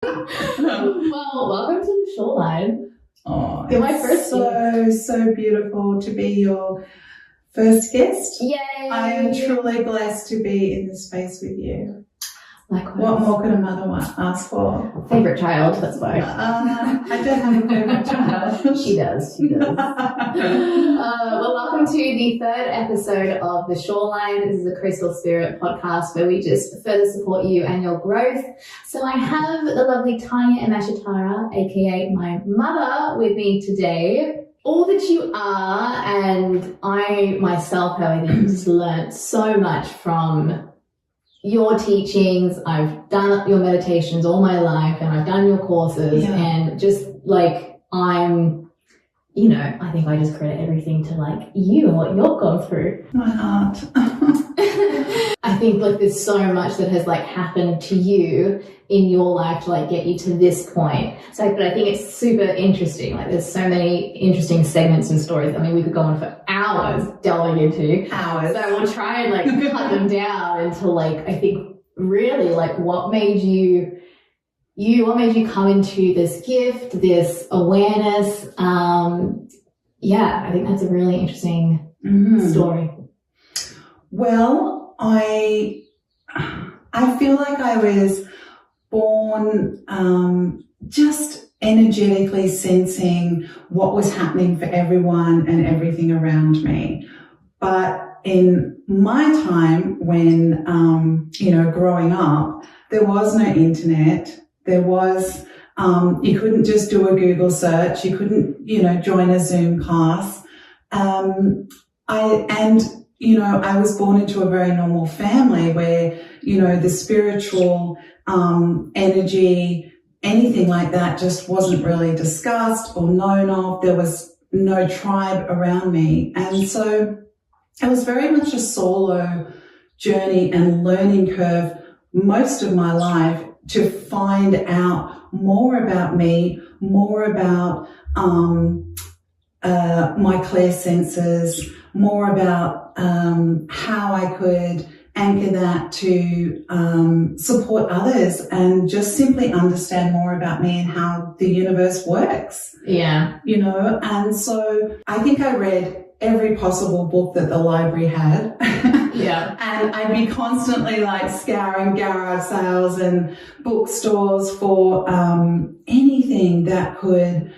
Well, welcome to the Shoreline. Oh, You're my first so beautiful to be your first guest. Yay! I am truly blessed to be in this space with you. Likewise. What more could a mother ask for? Favorite child, that's why. I don't have a favorite child. She does. Well, welcome to the third episode of The Shoreline. This is a Crystal Spirit podcast where we just further support you and your growth. So I have the lovely Tanya M AshaTara, aka my mother, with me today. All that you are, and I myself have, I think, just learned so much from your teachings. I've done your meditations all my life, and I've done your courses, and just like I think I just credit everything to like you and what you've gone through. My heart. I think like there's so much that has like happened to you in your life to like get you to this point. So, but I think it's super interesting. Like there's so many interesting segments and stories. I mean, we could go on for hours delving into. Hours. So we'll try and like cut them down into like, I think really like what made you come into this gift, this awareness. I think that's a really interesting story. Well, I feel like I was born just energetically sensing what was happening for everyone and everything around me. But in my time when, growing up, there was no internet. There was, you couldn't just do a Google search. You couldn't, join a Zoom class. I was born into a very normal family where, the spiritual energy, anything like that just wasn't really discussed or known of. There was no tribe around me. And so it was very much a solo journey and learning curve most of my life to find out more about me, more about my clear senses, more about how I could anchor that to support others and just simply understand more about me and how the universe works. Yeah. And so I think I read every possible book that the library had. Yeah. And I'd be constantly like scouring garage sales and bookstores for anything that could,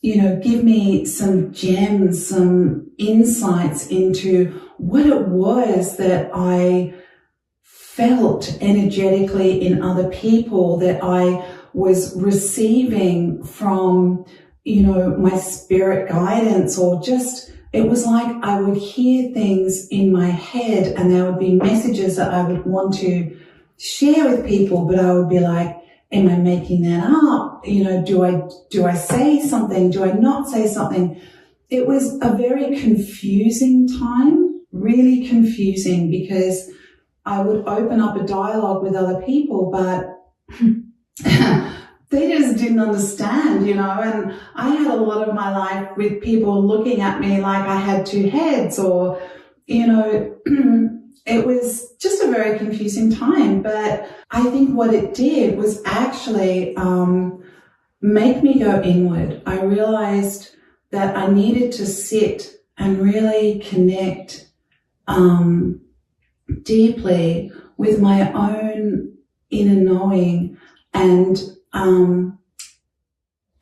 give me some gems, some insights into what it was that I felt energetically in other people, that I was receiving from, my spirit guidance, or just, it was like I would hear things in my head and there would be messages that I would want to share with people, but I would be like, am I making that up? Do I say something? Do I not say something? It was a very confusing time, really confusing, because I would open up a dialogue with other people, but they just didn't understand, and I had a lot of my life with people looking at me like I had two heads, or, it was just a very confusing time. But I think what it did was actually make me go inward. I realized that I needed to sit and really connect deeply with my own inner knowing and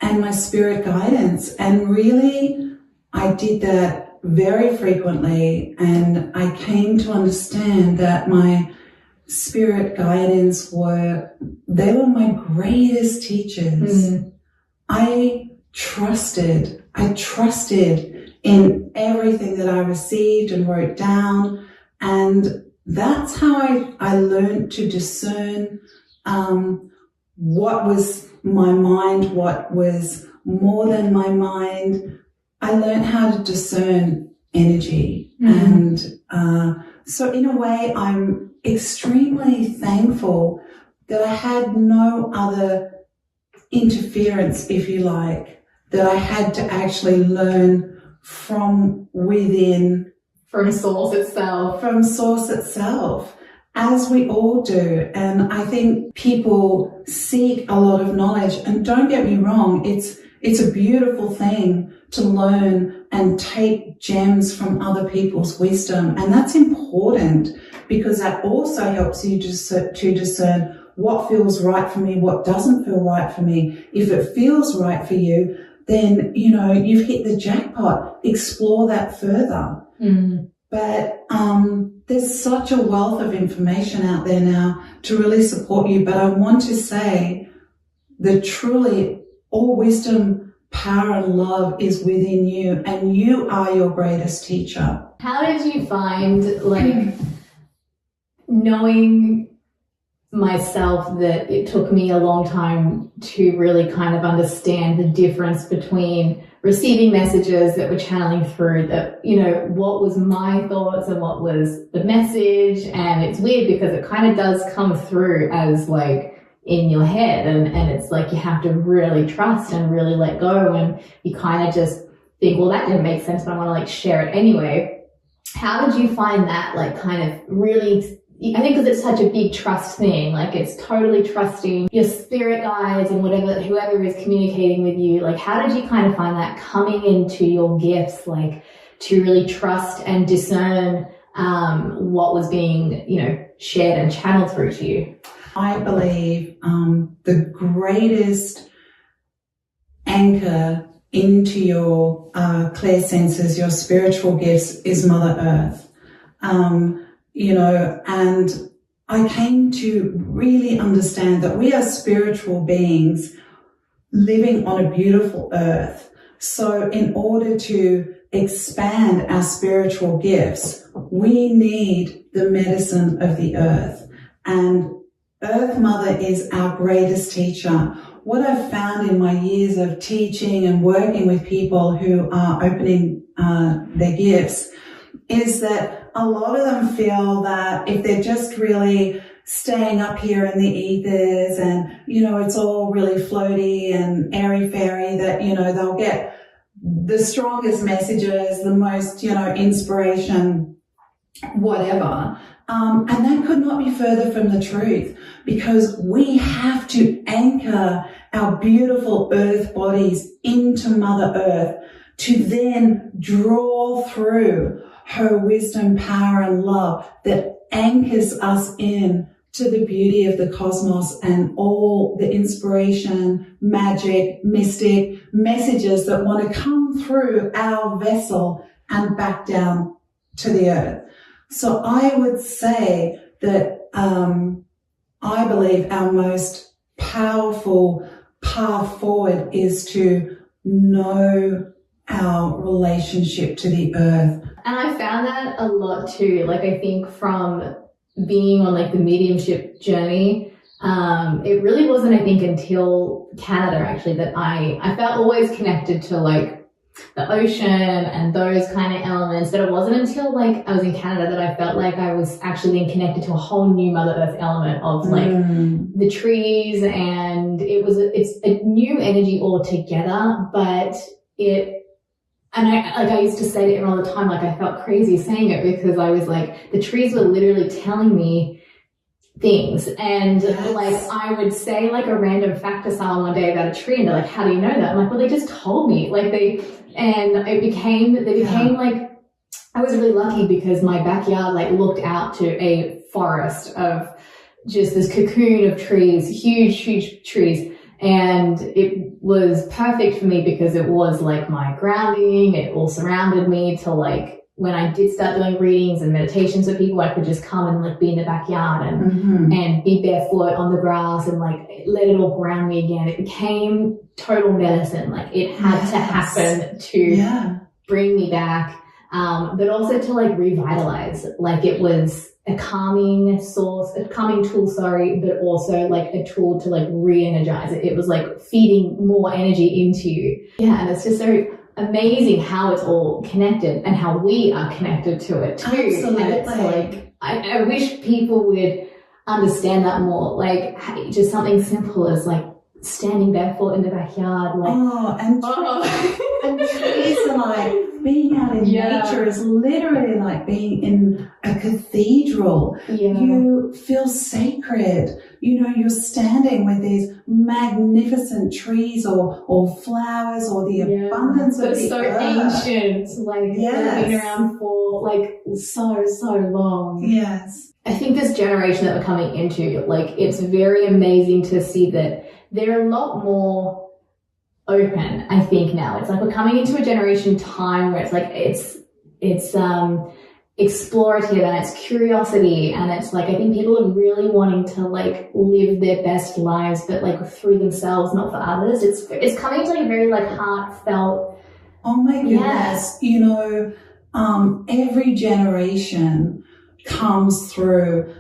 my spirit guidance. And really, I did that very frequently, and I came to understand that my spirit guidance were my greatest teachers. I trusted in everything that I received and wrote down, and that's how I learned to discern what was my mind, what was more than my mind. I learned how to discern energy. And so in a way, I'm extremely thankful that I had no other interference, if you like, that I had to actually learn from within. From source itself. as we all do. And I think people seek a lot of knowledge, and don't get me wrong, it's a beautiful thing to learn and take gems from other people's wisdom. And that's important because that also helps you to discern what feels right for me, what doesn't feel right for me. If it feels right for you, then, you've hit the jackpot. Explore that further. But there's such a wealth of information out there now to really support you. But I want to say that truly all wisdom, power and love is within you, and you are your greatest teacher. How did you find, knowing myself, that it took me a long time to really kind of understand the difference between receiving messages that were channeling through that, what was my thoughts and what was the message? And it's weird because it kind of does come through as in your head, and it's you have to really trust and really let go, and you kind of just think, well, that didn't make sense, but I want to share it anyway. How did you find that kind of really, I think because it's such a big trust thing, it's totally trusting your spirit guides and whoever is communicating with you. How did you kind of find that coming into your gifts, to really trust and discern what was being, shared and channeled through to you? I believe the greatest anchor into your clear senses, your spiritual gifts, is Mother Earth. And I came to really understand that we are spiritual beings living on a beautiful earth. So in order to expand our spiritual gifts, we need the medicine of the earth. And Earth Mother is our greatest teacher. What I've found in my years of teaching and working with people who are opening their gifts is that a lot of them feel that if they're just really staying up here in the ethers and, it's all really floaty and airy-fairy, that, they'll get the strongest messages, the most, inspiration, whatever. And that could not be further from the truth, because we have to anchor our beautiful earth bodies into Mother Earth to then draw through her wisdom, power and love that anchors us in to the beauty of the cosmos and all the inspiration, magic, mystic messages that want to come through our vessel and back down to the earth. So I would say that I believe our most powerful path forward is to know our relationship to the earth. And I found that a lot too. I think from being on the mediumship journey, it really wasn't, I think, until Canada actually that I felt always connected to the ocean and those kind of elements, but it wasn't until I was in Canada that I felt I was actually being connected to a whole new Mother Earth element of the trees, and it's a new energy altogether. But I used to say to everyone all the time, I felt crazy saying it, because I was the trees were literally telling me things, and yes. I would say a random fact to someone one day about a tree, and they're how do you know that? I'm well, they just told me. They became I was really lucky because my backyard looked out to a forest of just this cocoon of trees, huge trees. And it was perfect for me because it was my grounding. It all surrounded me till when I did start doing readings and meditations with people, I could just come and be in the backyard and be barefoot on the grass and let it all ground me again. It became total medicine. It had to happen to bring me back, but also to revitalize. It was a calming tool, but also a tool to re-energize it. It was feeding more energy into you. Yeah, and it's just so amazing how it's all connected and how we are connected to it too. Absolutely. And it's I wish people would understand that more. Just something simple as standing barefoot in the backyard, like and trees are like being out in nature is literally like being in a cathedral. You feel sacred. You know, you're standing with these magnificent trees or flowers or the abundance of the earth. So ancient, like they've been around for like so long. Yes. I think this generation that we're coming into, like, it's very amazing to see that they're a lot more open, I think, now. It's like we're coming into a generation time where it's like it's explorative and it's curiosity, and it's like I think people are really wanting to like live their best lives, but like through themselves, not for others. It's coming to like a very like heartfelt. Oh my goodness. You know, every generation comes through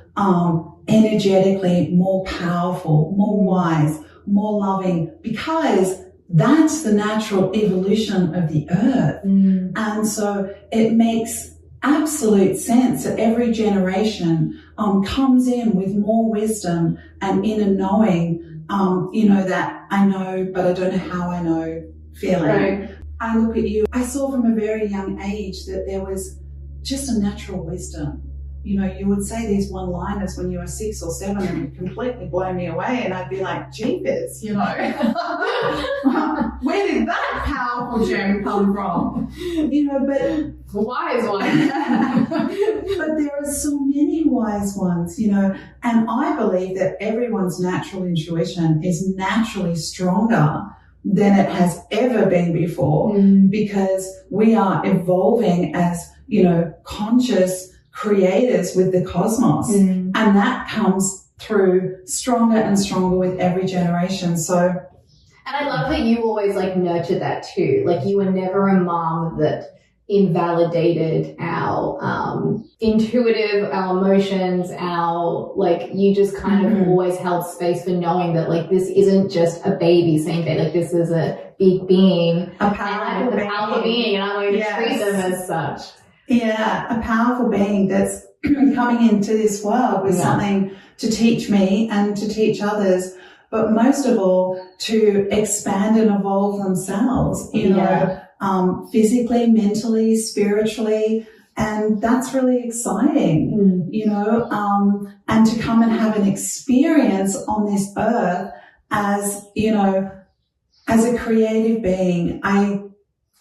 energetically more powerful, more wise, more loving, because that's the natural evolution of the earth. And so it makes absolute sense that every generation comes in with more wisdom and inner knowing, you know, that I know, but I don't know how I know feeling. Right. I look at you, I saw from a very young age that there was just a natural wisdom. You know, you would say these one-liners when you were 6 or 7 and it would completely blow me away, and I'd be like, jeepers, you know. Where did that powerful gem come from? You know, but wise one. But there are so many wise ones, you know, and I believe that everyone's natural intuition is naturally stronger than it has ever been before, because we are evolving as, you know, conscious creators with the cosmos, and that comes through stronger and stronger with every generation. So, and I love that you always like nurtured that too. Like you were never a mom that invalidated our intuitive, our emotions, our like you just kind of always held space for knowing that like this isn't just a baby saying that, like this is a big being, a powerful being, and I'm going to treat them as such. Yeah, a powerful being that's coming into this world with something to teach me and to teach others, but most of all to expand and evolve themselves, you know, physically, mentally, spiritually, and that's really exciting, you know, and to come and have an experience on this earth as, you know, as a creative being. I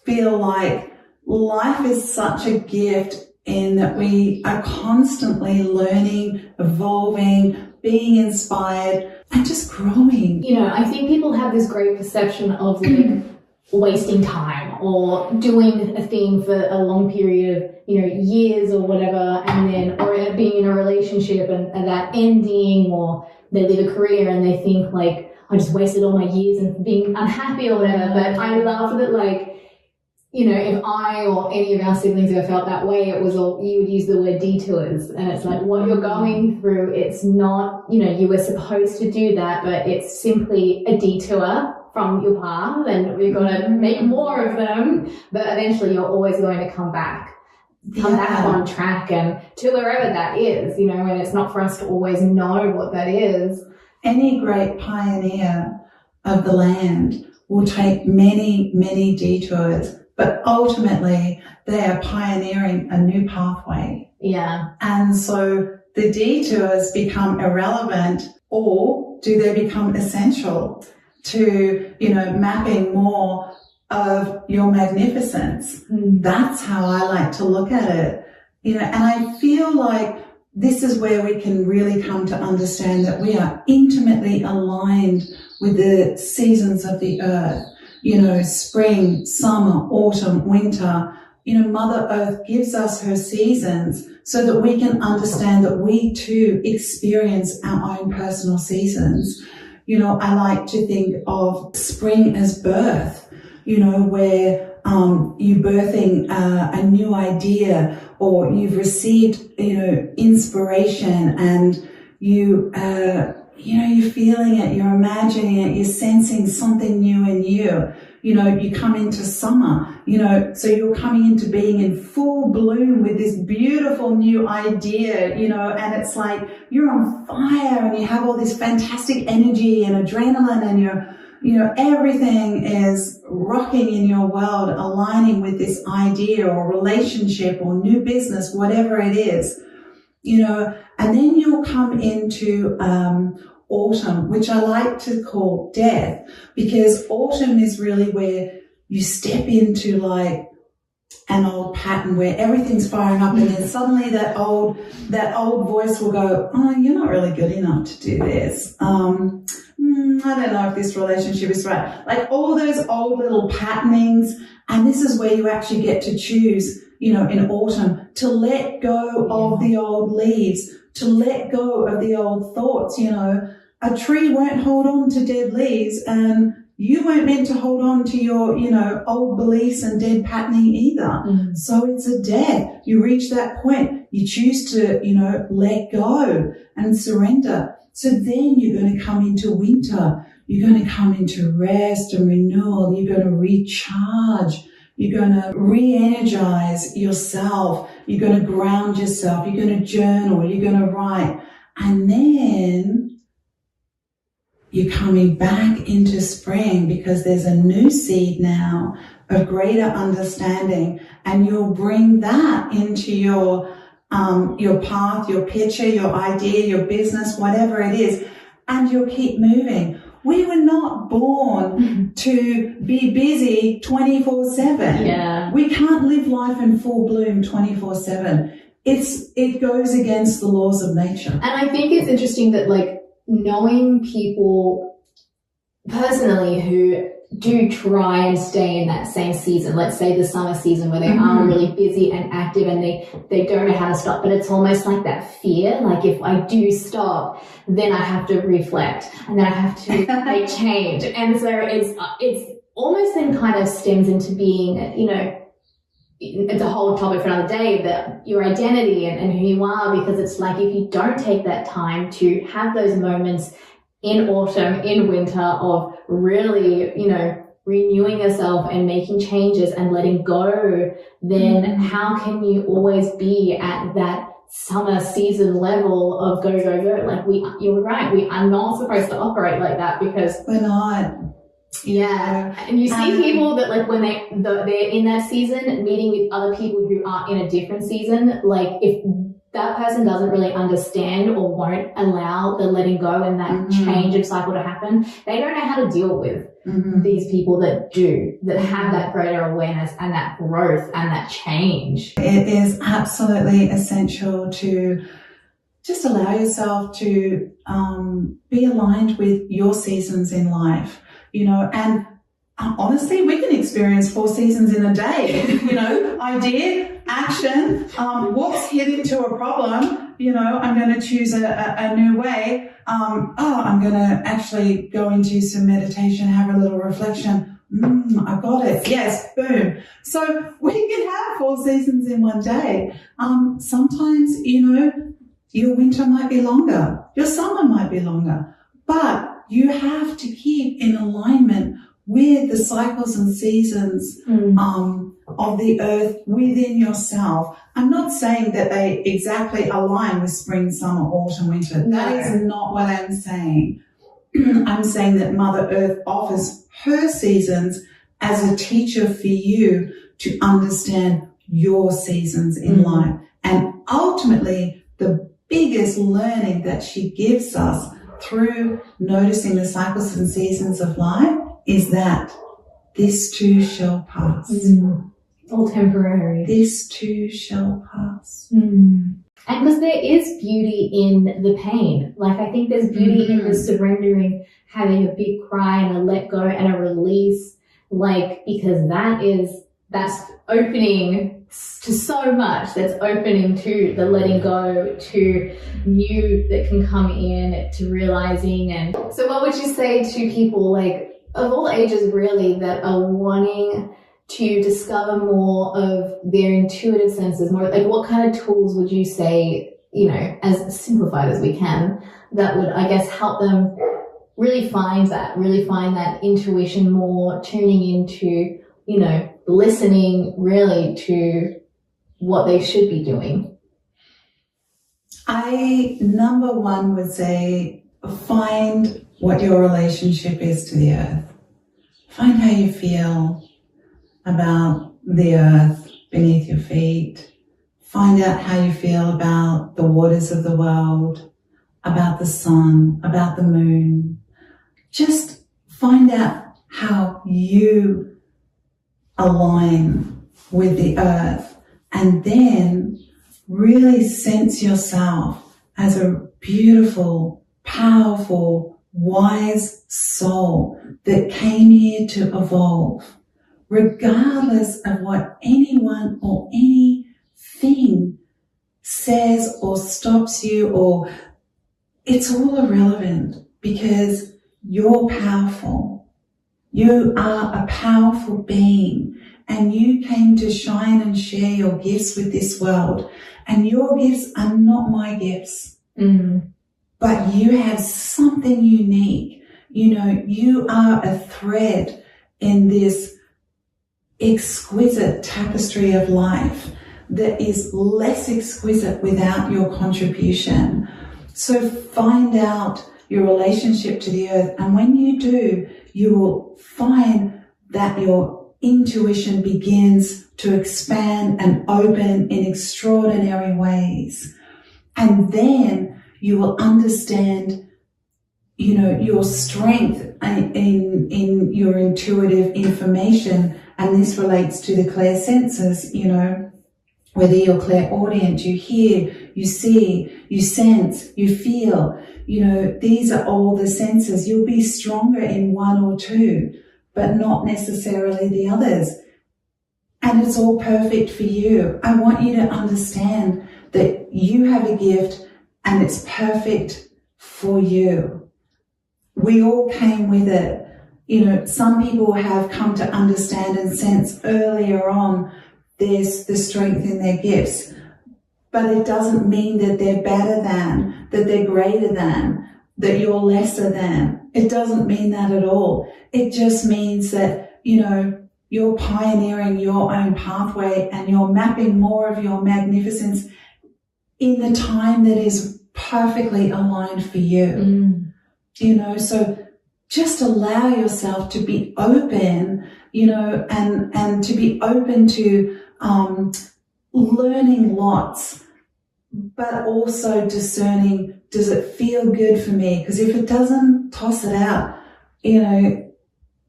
feel like life is such a gift in that we are constantly learning, evolving, being inspired, and just growing. You know, I think people have this great perception of like wasting time or doing a thing for a long period of, you know, years or whatever, and then, or being in a relationship and that ending, or they live a career and they think like, I just wasted all my years and being unhappy or whatever. But I love that, like, you know, if I or any of our siblings ever felt that way, it was all, you would use the word detours, and it's like what you're going through, it's not, you know, you were supposed to do that, but it's simply a detour from your path, and we've got to make more of them, but eventually you're always going to come back on track and to wherever that is, you know, and it's not for us to always know what that is. Any great pioneer of the land will take many, many detours, but ultimately they are pioneering a new pathway. Yeah. And so the detours become irrelevant, or do they become essential to, you know, mapping more of your magnificence? That's how I like to look at it. You know, and I feel like this is where we can really come to understand that we are intimately aligned with the seasons of the earth. You know, spring, summer, autumn, winter. You know, Mother Earth gives us her seasons so that we can understand that we too experience our own personal seasons. You know, I like to think of spring as birth, you know, where you're birthing a new idea, or you've received, you know, inspiration, and you know, you're feeling it, you're imagining it, you're sensing something new in you. You know, you come into summer, you know, so you're coming into being in full bloom with this beautiful new idea, you know, and it's like you're on fire and you have all this fantastic energy and adrenaline, and you're everything is rocking in your world, aligning with this idea or relationship or new business, whatever it is, and then you'll come into autumn, which I like to call death, because autumn is really where you step into like an old pattern where everything's firing up, and then suddenly that old voice will go, oh, you're not really good enough to do this. I don't know if this relationship is right. Like all those old little patternings, and this is where you actually get to choose, in autumn, to let go of the old leaves, to let go of the old thoughts. A tree won't hold on to dead leaves, and you weren't meant to hold on to your, old beliefs and dead patterning either. So it's a death. You reach that point. You choose to, let go and surrender. So then you're going to come into winter. You're going to come into rest and renewal. You're going to recharge. You're going to re-energize yourself. You're going to ground yourself. You're going to journal. You're going to write. And then you're coming back into spring, because there's a new seed now of greater understanding, and you'll bring that into your path, your picture, your idea, your business, whatever it is, and you'll keep moving. We were not born to be busy 24/7. Yeah. We can't live life in full bloom 24/7. It goes against the laws of nature. And I think it's interesting that, like, knowing people personally who do try and stay in that same season, let's say the summer season where they are really busy and active and they don't know how to stop, but it's almost like that fear, like if I do stop, then I have to reflect and then I have to make change. And so it's almost then kind of stems into being, it's a whole topic for another day, that your identity and who you are, because it's like if you don't take that time to have those moments in autumn, in winter, of really, renewing yourself and making changes and letting go, then how can you always be at that summer season level of go, go, go? Like you're right, we are not supposed to operate like that, because we're not. Yeah. And you see people that, like, when they're in that season, meeting with other people who are in a different season, like if that person doesn't really understand or won't allow the letting go and that change of cycle to happen, they don't know how to deal with these people that have that greater awareness and that growth and that change. It is absolutely essential to just allow yourself to be aligned with your seasons in life, and honestly, we can experience 4 seasons in a day, idea, action, whoops, hit into a problem, I'm going to choose a new way. I'm going to actually go into some meditation, have a little reflection. I got it. Yes, boom. So we can have 4 seasons in one day. Sometimes, your winter might be longer, your summer might be longer, but you have to keep in alignment with the cycles and seasons of the earth within yourself. I'm not saying that they exactly align with spring, summer, autumn, winter. No. That is not what I'm saying. I'm saying that Mother Earth offers her seasons as a teacher for you to understand your seasons in life. And ultimately, the biggest learning that she gives us through noticing the cycles and seasons of life is that this too shall pass. All temporary. This too shall pass. And because there is beauty in the pain. Like, I think there's beauty in the surrendering, having a big cry and a let go and a release, like, because that's opening to so much, that's opening to the letting go, to new that can come in, to realizing. And so what would you say to people, like, of all ages really, that are wanting to discover more of their intuitive senses, more like what kind of tools would you say, as simplified as we can, that would, I guess, help them really find that intuition more, tuning into, listening really to what they should be doing? I, number one, would say find what your relationship is to the earth. Find how you feel about the earth beneath your feet. Find out how you feel about the waters of the world, about the sun, about the moon. Just find out how you align with the earth, and then really sense yourself as a beautiful, powerful, wise soul that came here to evolve, regardless of what anyone or anything says or stops you, or it's all irrelevant, because you're powerful. You are a powerful being, and you came to shine and share your gifts with this world. And your gifts are not my gifts, but you have something unique. You know, you are a thread in this exquisite tapestry of life that is less exquisite without your contribution. So find out your relationship to the earth, and when you do, you will find that your intuition begins to expand and open in extraordinary ways. And then you will understand, you know, your strength in your intuitive information. And this relates to the clairsenses, you know, whether you're clairaudient, you hear, you see, you sense, you feel, you know, these are all the senses. You'll be stronger in one or two, but not necessarily the others. And it's all perfect for you. I want you to understand that you have a gift and it's perfect for you. We all came with it. You know, some people have come to understand and sense earlier on there's the strength in their gifts, but it doesn't mean that they're better than, that they're greater than, that you're lesser than. It doesn't mean that at all. It just means that, you know, you're pioneering your own pathway and you're mapping more of your magnificence in the time that is perfectly aligned for you. You know, so just allow yourself to be open, you know, and to be open to learning lots, but also discerning, does it feel good for me? Because if it doesn't, toss it out. You know,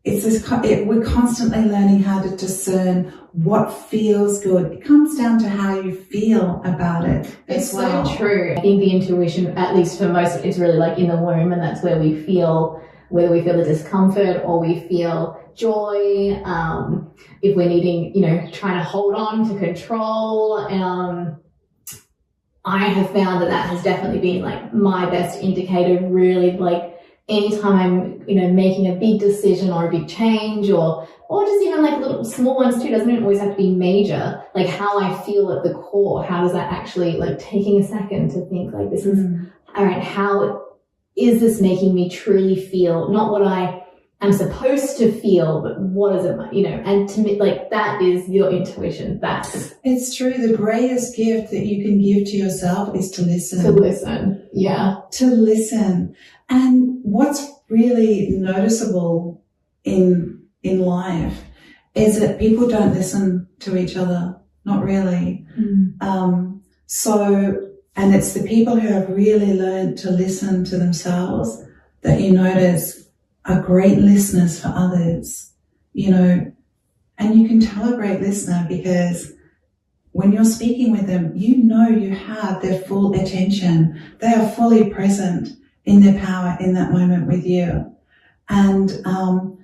it's this, we're constantly learning how to discern what feels good. It comes down to how you feel about it. It's so true. I think the intuition, at least for most, it's really like in the womb, and that's where we feel, whether we feel the discomfort or we feel joy, if we're needing, you know, trying to hold on to control. I have found that has definitely been like my best indicator, really, like anytime I'm, you know, making a big decision or a big change, or just even like little small ones too, doesn't always have to be major, like how I feel at the core, how does that actually, like taking a second to think like this is, all right, how is this making me truly feel, not what I am supposed to feel, but what is it, you know, and to me, like that is your intuition. It's true. The greatest gift that you can give to yourself is to listen. To listen. Yeah. To listen. And what's really noticeable in life is that people don't listen to each other. Not really. And it's the people who have really learned to listen to themselves that you notice are great listeners for others, you know. And you can tell a great listener because when you're speaking with them, you know you have their full attention. They are fully present in their power in that moment with you. And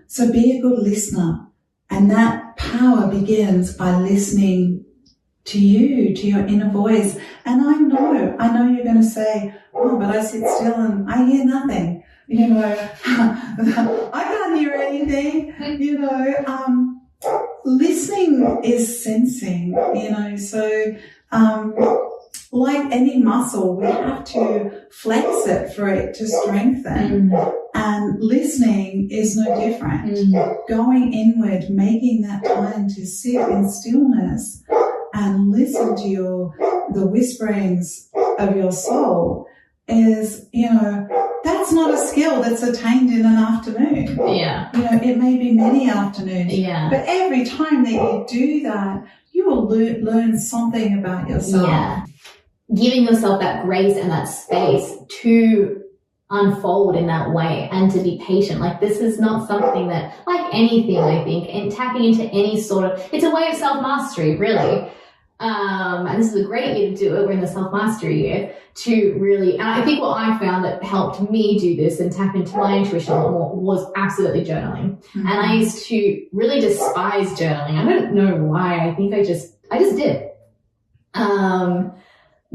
so be a good listener. And that power begins by listening to you, to your inner voice. And I know you're going to say, oh, but I sit still and I hear nothing. You know, I can't hear anything. You know, listening is sensing, you know, so like any muscle, we have to flex it for it to strengthen. And listening is no different. Going inward, making that time to sit in stillness and listen to the whisperings of your soul is, that's not a skill that's attained in an afternoon. Yeah. It may be many afternoons. Yeah. But every time that you do that, you will learn something about yourself. Yeah. Giving yourself that grace and that space to unfold in that way and to be patient. Like, this is not something that, like anything, I think, and tapping into any sort of, it's a way of self-mastery, really. And this is a great year to do it. We're in the self-mastery year to really, and I think what I found that helped me do this and tap into my intuition a lot more was absolutely journaling. Mm-hmm. And I used to really despise journaling. I don't know why. I think I just did.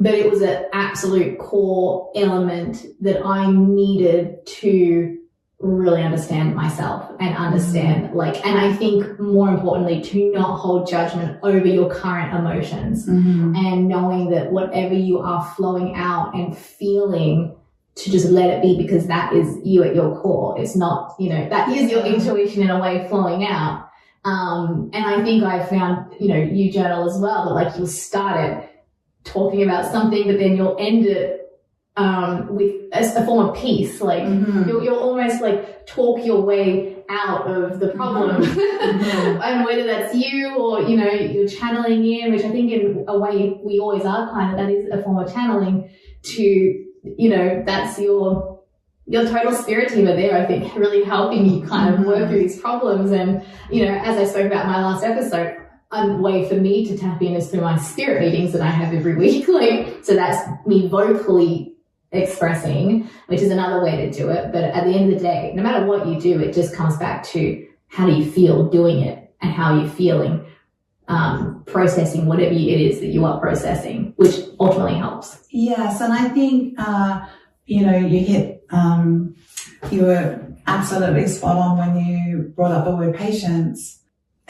But it was an absolute core element that I needed to really understand myself and understand, and I think more importantly, to not hold judgment over your current emotions, and knowing that whatever you are flowing out and feeling, to just let it be, because that is you at your core. It's not, that is your intuition in a way flowing out. And I think I found, you journal as well, that you'll start it talking about something, but then you'll end it with a form of peace. You'll almost talk your way out of the problem. And whether that's you or, you're channeling in, which I think in a way we always are that is a form of channeling to, that's your total spirit team are there, I think, really helping you work through these problems. And, as I spoke about in my last episode, a way for me to tap in is through my spirit meetings that I have every week. So that's me vocally expressing, which is another way to do it. But at the end of the day, no matter what you do, it just comes back to how do you feel doing it and how you're feeling, processing whatever it is that you are processing, which ultimately helps. Yes. And I think, you were absolutely spot on when you brought up the word patience.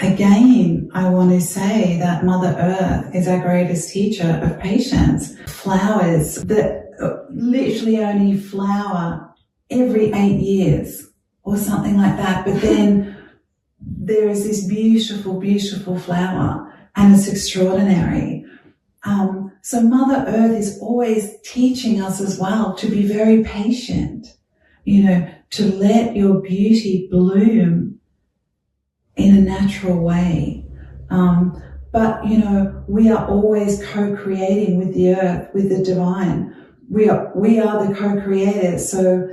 Again, I want to say that Mother Earth is our greatest teacher of patience. Flowers that literally only flower every 8 years or something like that. But then there is this beautiful, beautiful flower, and it's extraordinary. So Mother Earth is always teaching us as well to be very patient, to let your beauty bloom in a natural way. But, we are always co-creating with the earth, with the divine. We are the co-creators. So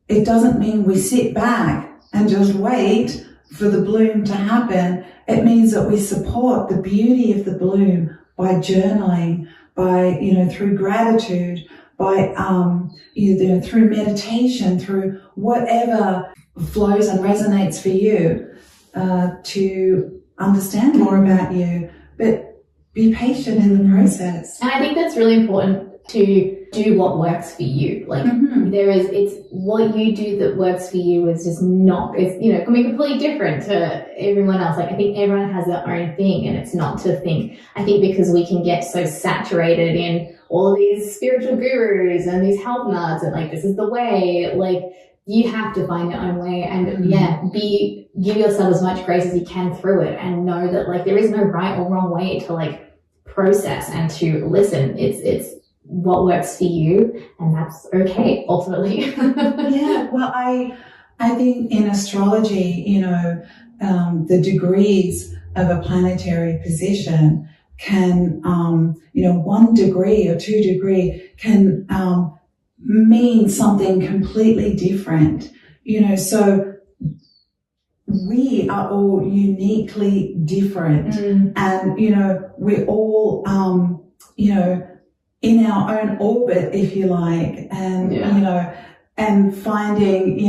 it doesn't mean we sit back and just wait for the bloom to happen. It means that we support the beauty of the bloom by journaling, by, through gratitude, by, through meditation, through whatever flows and resonates for you. To understand more about you, but be patient in the process. And I think that's really important, to do what works for you. It's what you do that works for you is just not, it's, can be completely different to everyone else. I think everyone has their own thing, and it's not to think, I think because we can get so saturated in all of these spiritual gurus and these health nuts and this is the way, you have to find your own way and give yourself as much grace as you can through it, and know that there is no right or wrong way to process and to listen. It's what works for you, and that's okay ultimately. Yeah. Well, I think in astrology, the degrees of a planetary position can, 1 degree or 2 degree can, mean something completely different, so we are all uniquely different, and we're all in our own orbit, if you like, and and finding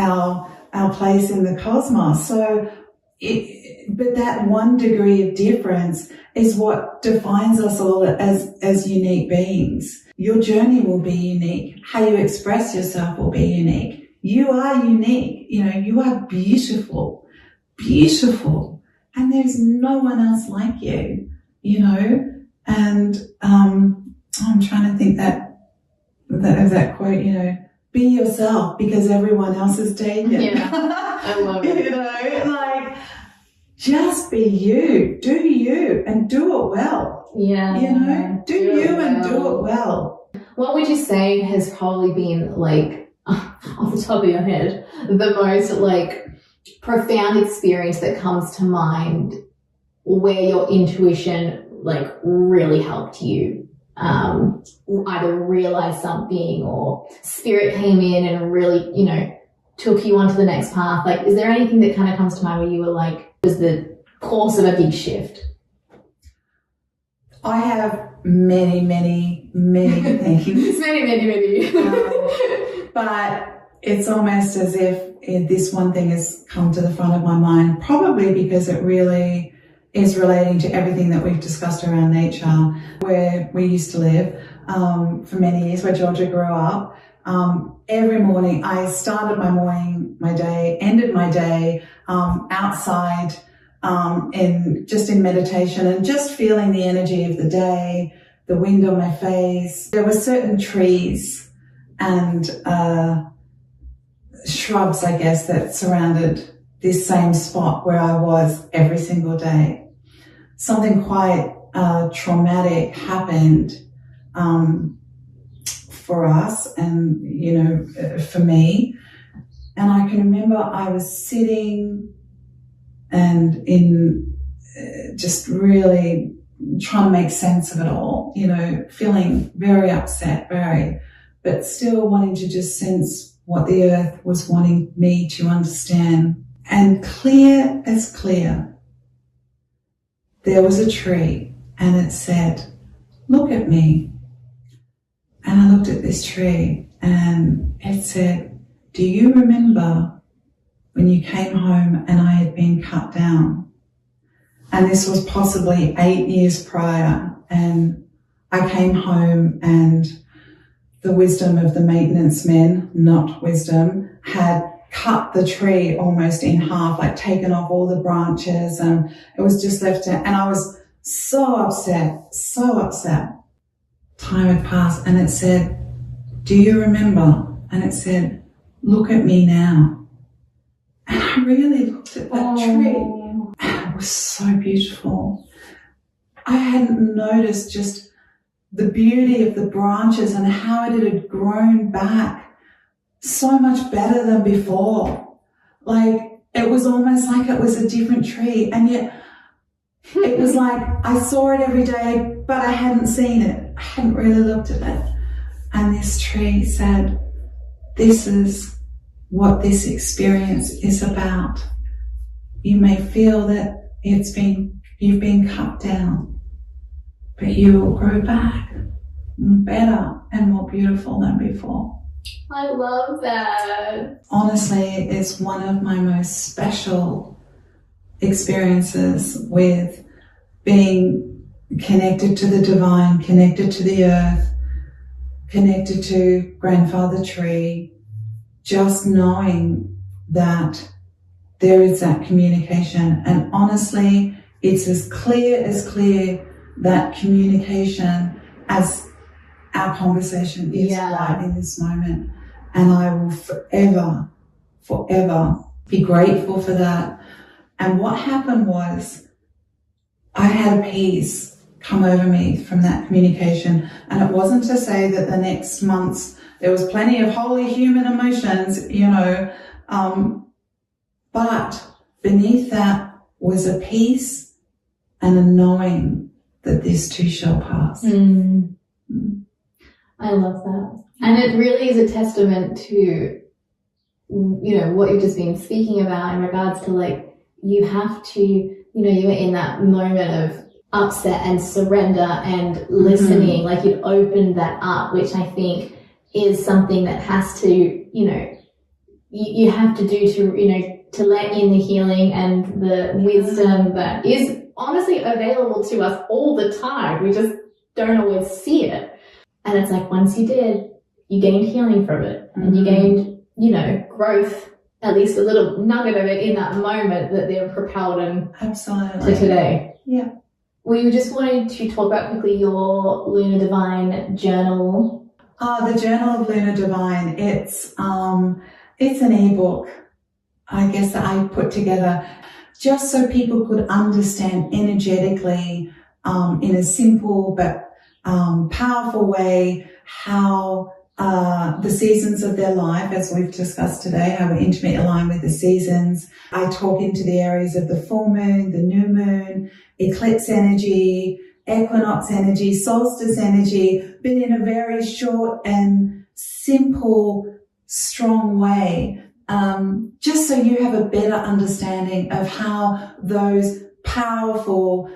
our place in the cosmos. So but that 1 degree of difference is what defines us all as unique beings. Your journey will be unique. How you express yourself will be unique. You are unique. You are beautiful, beautiful. And there's no one else like you, and, I'm trying to think that quote, be yourself because everyone else is taken. Yeah. I love it. Just be you, do you, and do it well. Yeah. Do you and do it well. What would you say has probably been, like, off the top of your head, the most, like, profound experience that comes to mind where your intuition, like, really helped you either realize something or spirit came in and really, you know, took you onto the next path? Like, is there anything that kind of comes to mind where you were like, was the cause of a big shift? I have many things. many. But it's almost as if this one thing has come to the front of my mind, probably because it really is relating to everything that we've discussed around nature, where we used to live for many years, where Georgia grew up. Every morning I started my day, ended my day outside in meditation and just feeling the energy of the day, the wind on my face. There were certain trees and shrubs, I guess, that surrounded this same spot where I was every single day. Something quite traumatic happened for us and, you know, for me. And I can remember I was sitting and just really trying to make sense of it all, you know, feeling very upset, but still wanting to just sense what the earth was wanting me to understand. And clear as clear, there was a tree and it said, "Look at me." And I looked at this tree and it said, "Do you remember when you came home and I had been cut down?" And this was possibly 8 years prior. And I came home and the wisdom of the maintenance men, not wisdom, had cut the tree almost in half, like taken off all the branches, and it was just left there. And I was so upset. Time had passed and it said, "Do you remember?" And it said, "Look at me now." And I really looked at that tree and it was so beautiful. I hadn't noticed just the beauty of the branches and how it had grown back so much better than before. Like, it was almost like it was a different tree, and yet it was like I saw it every day, but I hadn't seen it. I hadn't really looked at it. And this tree said, "This is what this experience is about. You may feel that you've been cut down, but you will grow back better and more beautiful than before." I love that. Honestly, it's one of my most special experiences with being connected to the divine, connected to the earth, connected to Grandfather Tree, just knowing that there is that communication. And honestly, it's as clear that communication as our conversation is right in this moment. And I will forever be grateful for that. And what happened was I had a peace come over me from that communication. And it wasn't to say that the next months there was plenty of holy human emotions, you know, but beneath that was a peace and a knowing that this too shall pass. I love that. And it really is a testament to, you know, what you've just been speaking about in regards to, like, you have to, you know, you're in that moment of upset and surrender and listening, like you've opened that up, which I think is something that has to, you know, you have to do to, you know, to let in the healing and the wisdom that is honestly available to us all the time. We just don't always see it. And it's like, once you did, you gained healing from it, and you gained, you know, growth, at least a little nugget of it in that moment that they're propelled in to today. Yeah. We just wanted to talk about quickly your Lunar Divine journal. The Journal of Lunar Divine. It's an ebook, I guess, that I put together just so people could understand energetically, in a simple but powerful way, how the seasons of their life, as we've discussed today, how we intimately align with the seasons. I talk into the areas of the full moon, the new moon, eclipse energy, equinox energy, solstice energy, but in a very short and simple, strong way, just so you have a better understanding of how those powerful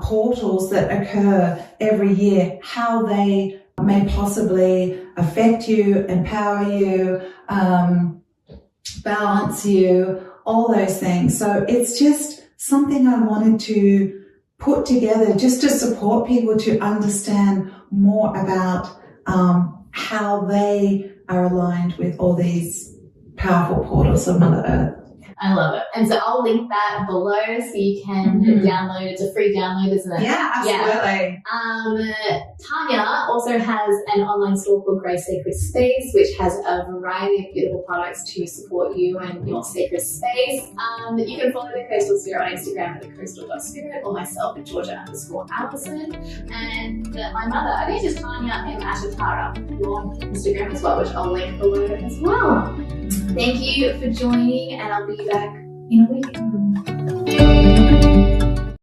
portals that occur every year, how they may possibly affect you, empower you, balance you, all those things. So it's just something I wanted to put together just to support people to understand more about how they are aligned with all these powerful portals of Mother Earth. I love it. And so I'll link that below so you can download. It's a free download, isn't it? Yeah, absolutely. Yeah. Tanya also has an online store called Grace Sacred Space, which has a variety of beautiful products to support you and your sacred space. You can follow the Coastal Spirit on Instagram at thecoastal.spirit or myself at Georgia_Allison. And my mother, I think it's just Tanya M AshaTara on Instagram as well, which I'll link below as well. Thank you for joining, and I'll be back in a week.